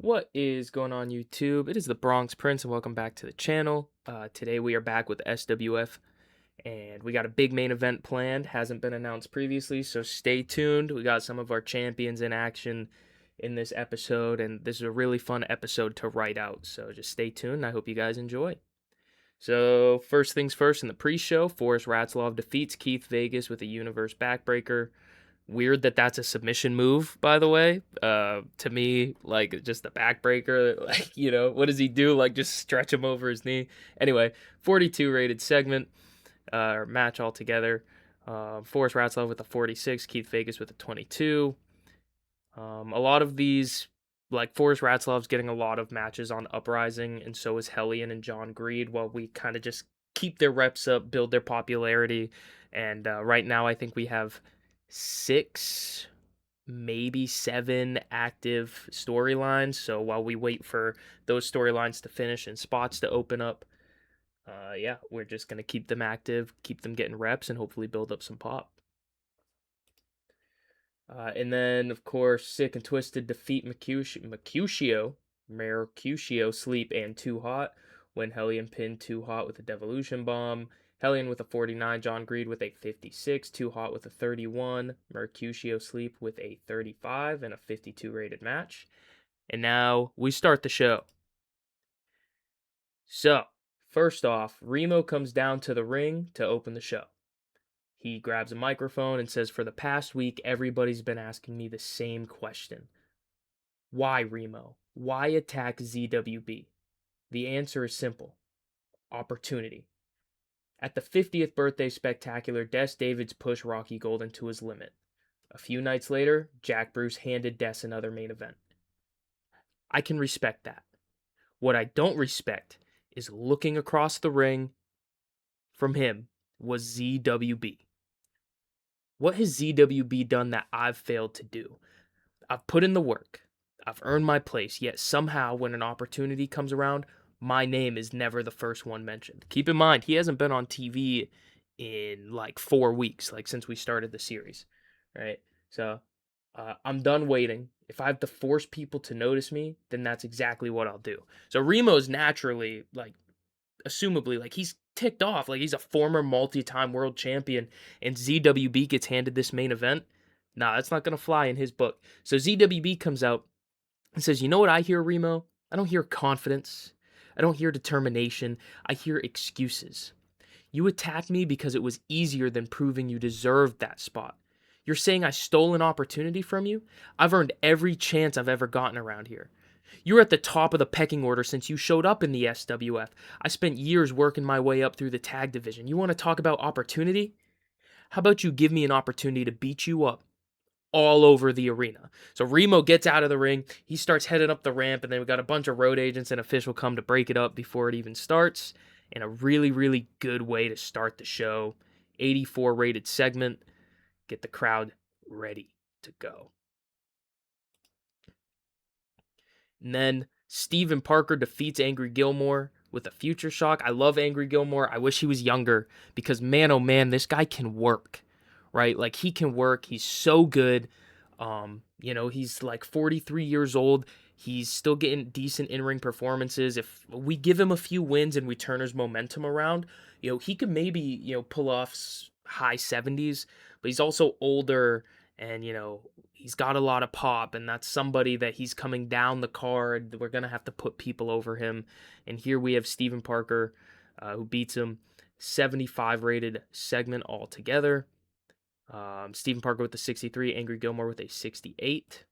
What is going on, YouTube? It is the Bronx Prince, and welcome back to the channel. Today we are back with SWF, and we got a big main event planned. Hasn't been announced previously, so stay tuned. We got some of our champions in action in this episode, and this is a really fun episode to write out. So just stay tuned. I hope you guys enjoy. So first things first, in the pre-show, Forrest Ratzlaff defeats Keith Vegas with a Universe backbreaker. Weird that that's a submission move, by the way. To me, like just the backbreaker, like what does he do? Like just stretch him over his knee. Anyway, 42 rated segment or match altogether. Forrest Ratzlaff with a 46, Keith Vegas with a 22. A lot of these, like Forrest Ratzlaff's getting a lot of matches on Uprising, and so is Hellion and John Greed. While we kind of just keep their reps up, build their popularity, and right now I think we have 6, maybe 7 active storylines. So while we wait for those storylines to finish and spots to open up, yeah, we're just going to keep them active, keep them getting reps, and hopefully build up some pop. And then, of course, Sick and Twisted defeat Mercutio, Sleep, and Too Hot when Hellion pinned Too Hot with a Devolution Bomb. Hellion with a 49, John Greed with a 56, Too Hot with a 31, Mercutio Sleep with a 35, and a 52 rated match. And now we start the show. So, first off, Remo comes down to the ring to open the show. He grabs a microphone and says, "For the past week, everybody's been asking me the same question. Why, Remo? Why attack ZWB? The answer is simple. Opportunity. At the 50th birthday spectacular, Des Davids pushed Rocky Golden to his limit. A few nights later, Jack Bruce handed Des another main event. I can respect that. What I don't respect is looking across the ring from him was ZWB. What has ZWB done that I've failed to do? I've put in the work. I've earned my place, yet somehow when an opportunity comes around, my name is never the first one mentioned. Keep in mind, he hasn't been on TV in like 4 weeks, like since we started the series, right? So I'm done waiting. If I have to force people to notice me, then that's exactly what I'll do. So Remo's naturally, like, assumably, like he's ticked off, like he's a former multi-time world champion, and ZWB gets handed this main event. Nah, that's not gonna fly in his book. So ZWB comes out and says, "You know what I hear, Remo? I don't hear confidence. I don't hear determination. I hear excuses. You attacked me because it was easier than proving you deserved that spot. You're saying I stole an opportunity from you? I've earned every chance I've ever gotten around here. You're at the top of the pecking order since you showed up in the SWF. I spent years working my way up through the tag division. You want to talk about opportunity? How about you give me an opportunity to beat you up all over the arena?" So Remo gets out of the ring. He starts heading up the ramp, and then we got a bunch of road agents and official come to break it up before it even starts. And a really, really good way to start the show. 84 rated segment. Get the crowd ready to go. And then Steven Parker defeats Angry Gilmore with a future shock. I love Angry Gilmore. I wish he was younger because, man, oh man, this guy can work, right? Like, he can work. He's so good. He's like 43 years old. He's still getting decent in-ring performances. If we give him a few wins and we turn his momentum around, he could maybe, pull off high 70s, but he's also older and, he's got a lot of pop, and that's somebody that he's coming down the card. We're going to have to put people over him. And here we have Steven Parker, who beats him. 75 rated segment altogether. Steven Parker with a 63, Angry Gilmore with a 68.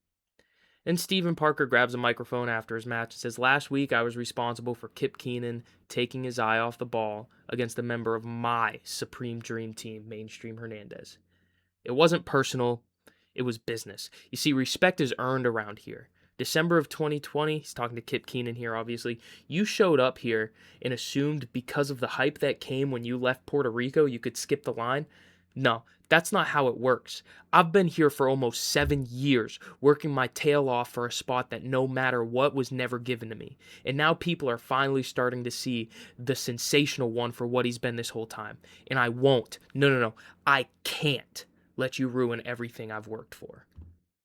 And Steven Parker grabs a microphone after his match and says, "Last week I was responsible for Kip Keenan taking his eye off the ball against a member of my Supreme Dream Team, Mainstream Hernandez. It wasn't personal. It was business. You see, respect is earned around here. December of 2020, he's talking to Kip Keenan here, obviously. You showed up here and assumed because of the hype that came when you left Puerto Rico, you could skip the line. No, that's not how it works. I've been here for almost 7 years, working my tail off for a spot that no matter what was never given to me. And now people are finally starting to see the sensational one for what he's been this whole time. And I won't. No. I can't let you ruin everything I've worked for."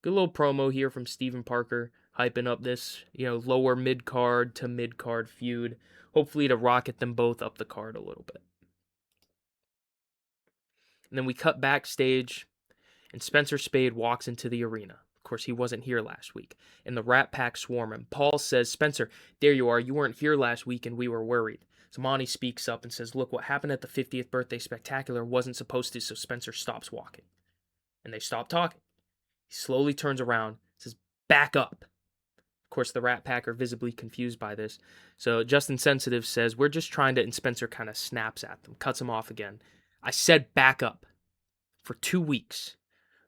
Good little promo here from Steven Parker. hyping up this, lower mid-card to mid-card feud, hopefully to rocket them both up the card a little bit. And then we cut backstage, and Spencer Spade walks into the arena. Of course, he wasn't here last week, and the Rat Pack swarm him. Paul says, "Spencer, there you are. You weren't here last week, and we were worried." So Monty speaks up and says, "Look, what happened at the 50th birthday spectacular wasn't supposed to," so Spencer stops walking. And they stop talking. He slowly turns around, says, "Back up." Of course, the Rat Pack are visibly confused by this. So Justin Sensitive says, "We're just trying to," and Spencer kind of snaps at them, cuts him off again. "I said back up. For 2 weeks.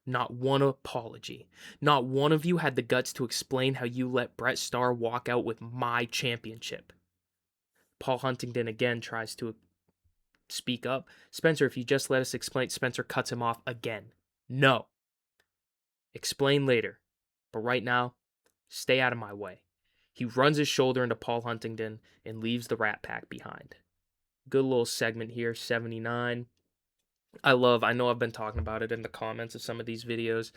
Not one apology. Not one of you had the guts to explain how you let Brett Starr walk out with my championship." Paul Huntington again tries to speak up. "Spencer, if you just let us explain," Spencer cuts him off again. "No. Explain later. But right now, stay out of my way." He runs his shoulder into Paul Huntington and leaves the Rat Pack behind. Good little segment here, 79. I know I've been talking about it in the comments of some of these videos.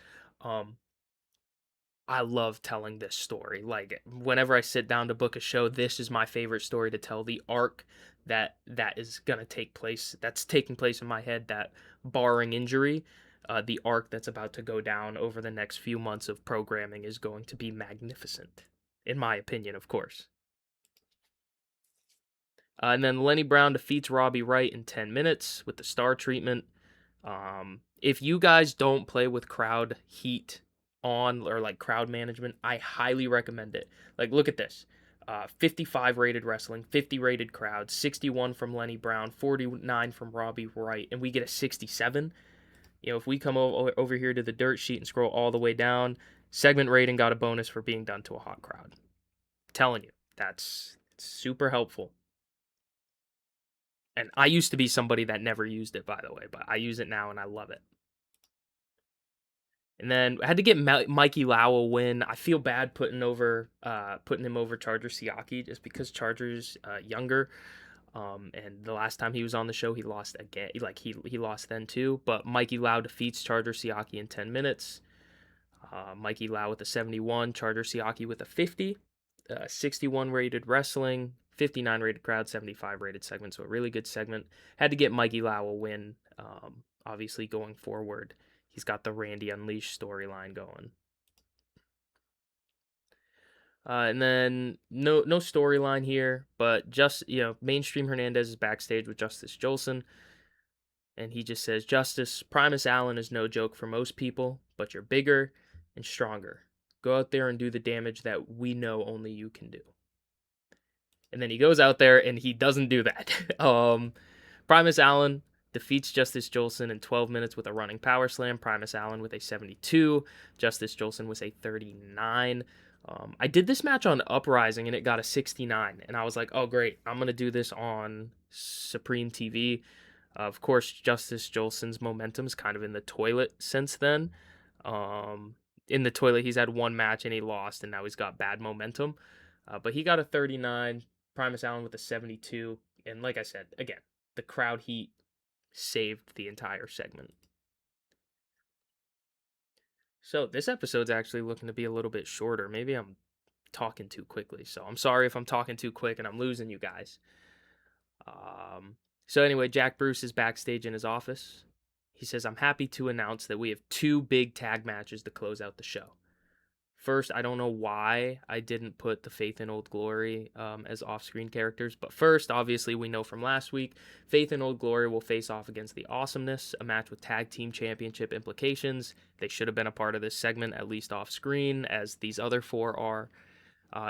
I love telling this story. Like, whenever I sit down to book a show, this is my favorite story to tell. The arc that is going to take place, that's taking place in my head, that barring injury, the arc that's about to go down over the next few months of programming is going to be magnificent. In my opinion, of course. And then Lenny Brown defeats Robbie Wright in 10 minutes with the star treatment. If you guys don't play with crowd heat on, or like crowd management, I highly recommend it. Like, look at this. 55 rated wrestling, 50 rated crowd, 61 from Lenny Brown, 49 from Robbie Wright, and we get a 67. If we come over here to the dirt sheet and scroll all the way down, segment rating got a bonus for being done to a hot crowd. I'm telling you, that's super helpful. And I used to be somebody that never used it, by the way, but I use it now and I love it. And then I had to get Mikey Lau a win. I feel bad putting him over Charger Siaki, just because Charger's younger. And the last time he was on the show, he lost again. Like, he lost then too. But Mikey Lau defeats Charger Siaki in 10 minutes. Mikey Lau with a 71, Charger Siaki with a 50. 61 rated wrestling, 59 rated crowd, 75 rated segment. So a really good segment. Had to get Mikey Lau a win. Obviously, going forward, he's got the Randy Unleashed storyline going. And then no storyline here, but just, Mainstream Hernandez is backstage with Justice Jolson. And he just says, "Justice, Primus Allen is no joke for most people, but you're bigger and stronger. Go out there and do the damage that we know only you can do." And then he goes out there and he doesn't do that. Primus Allen defeats Justice Jolson in 12 minutes with a running power slam. Primus Allen with a 72. Justice Jolson with a 39. I did this match on Uprising and it got a 69. And I was like, oh, great. I'm going to do this on Supreme TV. Of course, Justice Jolson's momentum's kind of in the toilet since then. In the toilet, he's had one match and he lost, and now he's got bad momentum. But he got a 39, Primus Allen with a 72. And like I said, again, the crowd heat saved the entire segment. So this episode's actually looking to be a little bit shorter. Maybe I'm talking too quickly. So I'm sorry if I'm talking too quick and I'm losing you guys. So anyway, Jack Bruce is backstage in his office. He says, "I'm happy to announce that we have 2 big tag matches to close out the show. First, I don't know why I didn't put the Faith and Old Glory as off-screen characters, but first, obviously, we know from last week, Faith and Old Glory will face off against the Awesomeness, a match with tag team championship implications. They should have been a part of this segment, at least off-screen, as these other 4 are.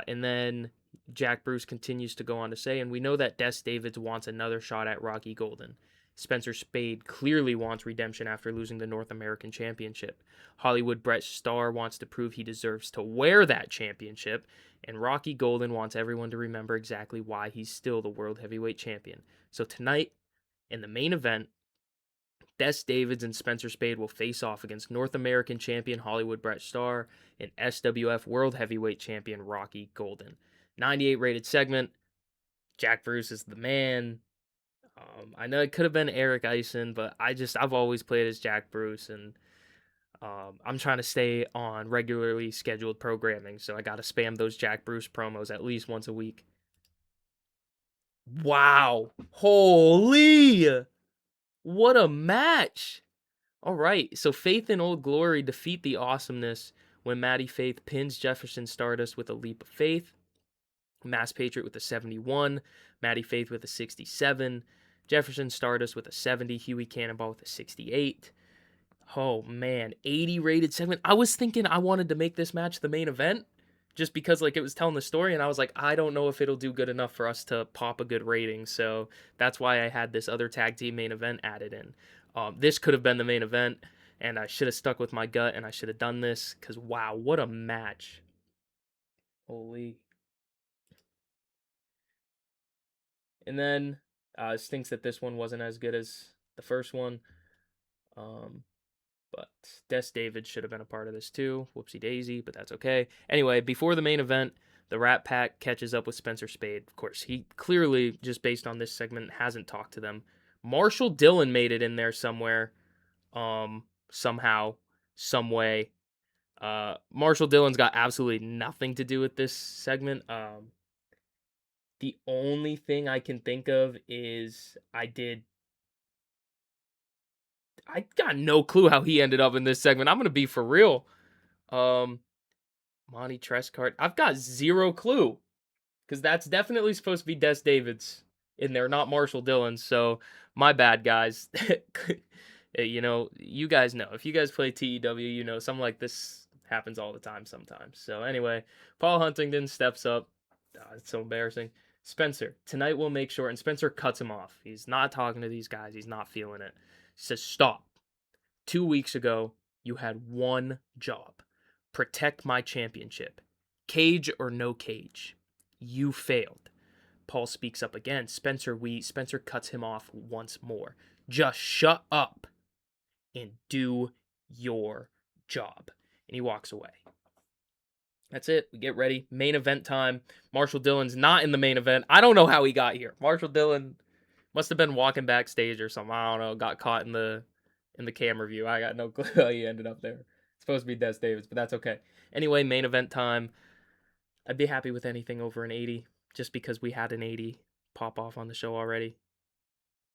And then Jack Bruce continues to go on to say, and we know that Des Davids wants another shot at Rocky Golden. Spencer Spade clearly wants redemption after losing the North American Championship. Hollywood Brett Starr wants to prove he deserves to wear that championship, and Rocky Golden wants everyone to remember exactly why he's still the World Heavyweight Champion. So tonight, in the main event, Des Davids and Spencer Spade will face off against North American Champion Hollywood Brett Starr and SWF World Heavyweight Champion Rocky Golden. 98 rated segment. Jack Bruce is the man. I know it could have been Eric Eisen, but I've always played as Jack Bruce, and I'm trying to stay on regularly scheduled programming, so I got to spam those Jack Bruce promos at least once a week. Wow. Holy. What a match. All right. So Faith and Old Glory defeat the Awesomeness when Maddie Faith pins Jefferson Stardust with a leap of faith. Mass Patriot with a 71. Maddie Faith with a 67. Jefferson Stardust with a 70. Huey Cannonball with a 68. Oh man, 80 rated segment. I was thinking I wanted to make this match the main event just because like it was telling the story, and I was like, I don't know if it'll do good enough for us to pop a good rating. So that's why I had this other tag team main event added in. This could have been the main event, and I should have stuck with my gut and I should have done this because wow, what a match. Holy. And then stinks that this one wasn't as good as the first one. But Des David should have been a part of this too. Whoopsie daisy, but that's okay. Anyway, before the main event, the Rat Pack catches up with Spencer Spade. Of course, he clearly, just based on this segment, hasn't talked to them. Marshall Dillon made it in there somewhere, somehow, some way. Marshall Dillon's got absolutely nothing to do with this segment. The only thing I can think of is I got no clue how he ended up in this segment. I'm gonna be for real. Um, Monty Trescott. I've got zero clue because that's definitely supposed to be Des Davids in there, not Marshall Dillon. So my bad, guys. You guys know if you guys play TEW, something like this happens all the time sometimes. So anyway, Paul Huntington steps up. It's so embarrassing. Spencer, tonight we'll make sure. And Spencer cuts him off. He's not talking to these guys. He's not feeling it. He says, stop. 2 weeks ago, you had one job: protect my championship. Cage or no cage. You failed. Paul speaks up again. Spencer cuts him off once more. Just shut up and do your job. And he walks away. That's it. We get ready. Main event time. Marshall Dillon's not in the main event. I don't know how he got here. Marshall Dillon must have been walking backstage or something. I don't know. Got caught in the camera view. I got no clue how he ended up there. It's supposed to be Des Davids, but that's okay. Anyway, main event time. I'd be happy with anything over an 80, just because we had an 80 pop off on the show already.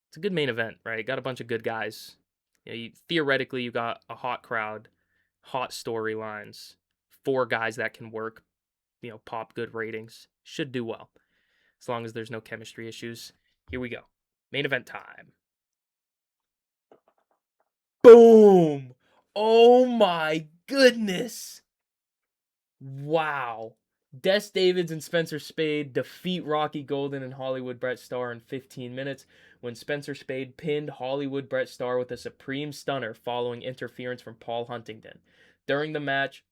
It's a good main event, right? Got a bunch of good guys. Theoretically, you got a hot crowd, hot storylines, 4 guys that can work, pop good ratings. Should do well, as long as there's no chemistry issues. Here we go. Main event time. Boom! Oh my goodness! Wow. Des Davids and Spencer Spade defeat Rocky Golden and Hollywood Brett Starr in 15 minutes when Spencer Spade pinned Hollywood Brett Starr with a supreme stunner following interference from Paul Huntington. During the match,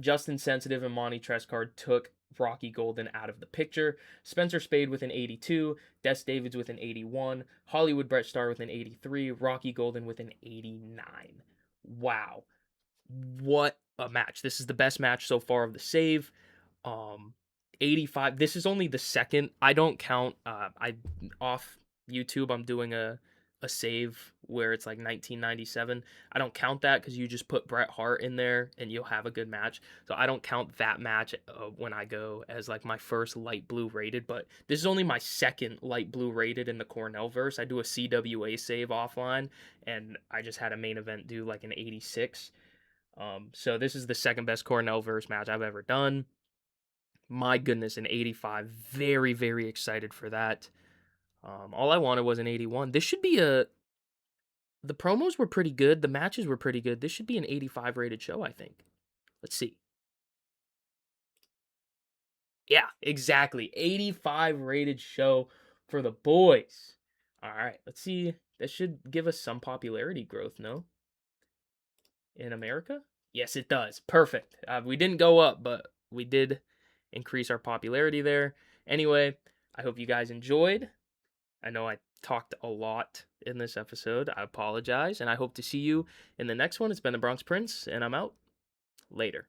Justin Sensitive and Monty Trescott took Rocky Golden out of the picture. Spencer Spade with an 82, Des Davids with an 81, Hollywood Brett Starr with an 83, Rocky Golden with an 89. Wow. What a match. This is the best match so far of the save. 85. This is only the second. I don't count I off YouTube I'm doing a save where it's like 1997. I don't count that because you just put Bret Hart in there and you'll have a good match. So I don't count that match when I go as like my first light blue rated. But this is only my second light blue rated in the Cornellverse. I do a CWA save offline, and I just had a main event do like an 86. So this is the second best Cornellverse match I've ever done. My goodness, an 85. Very, very excited for that. All I wanted was an 81. This should be the promos were pretty good. The matches were pretty good. This should be an 85 rated show, I think. Let's see. Yeah, exactly. 85 rated show for the boys. All right, let's see. That should give us some popularity growth, no? In America? Yes, it does. Perfect. We didn't go up, but we did increase our popularity there. Anyway, I hope you guys enjoyed. I know I talked a lot in this episode. I apologize, and I hope to see you in the next one. It's been the Bronx Prince, and I'm out. Later.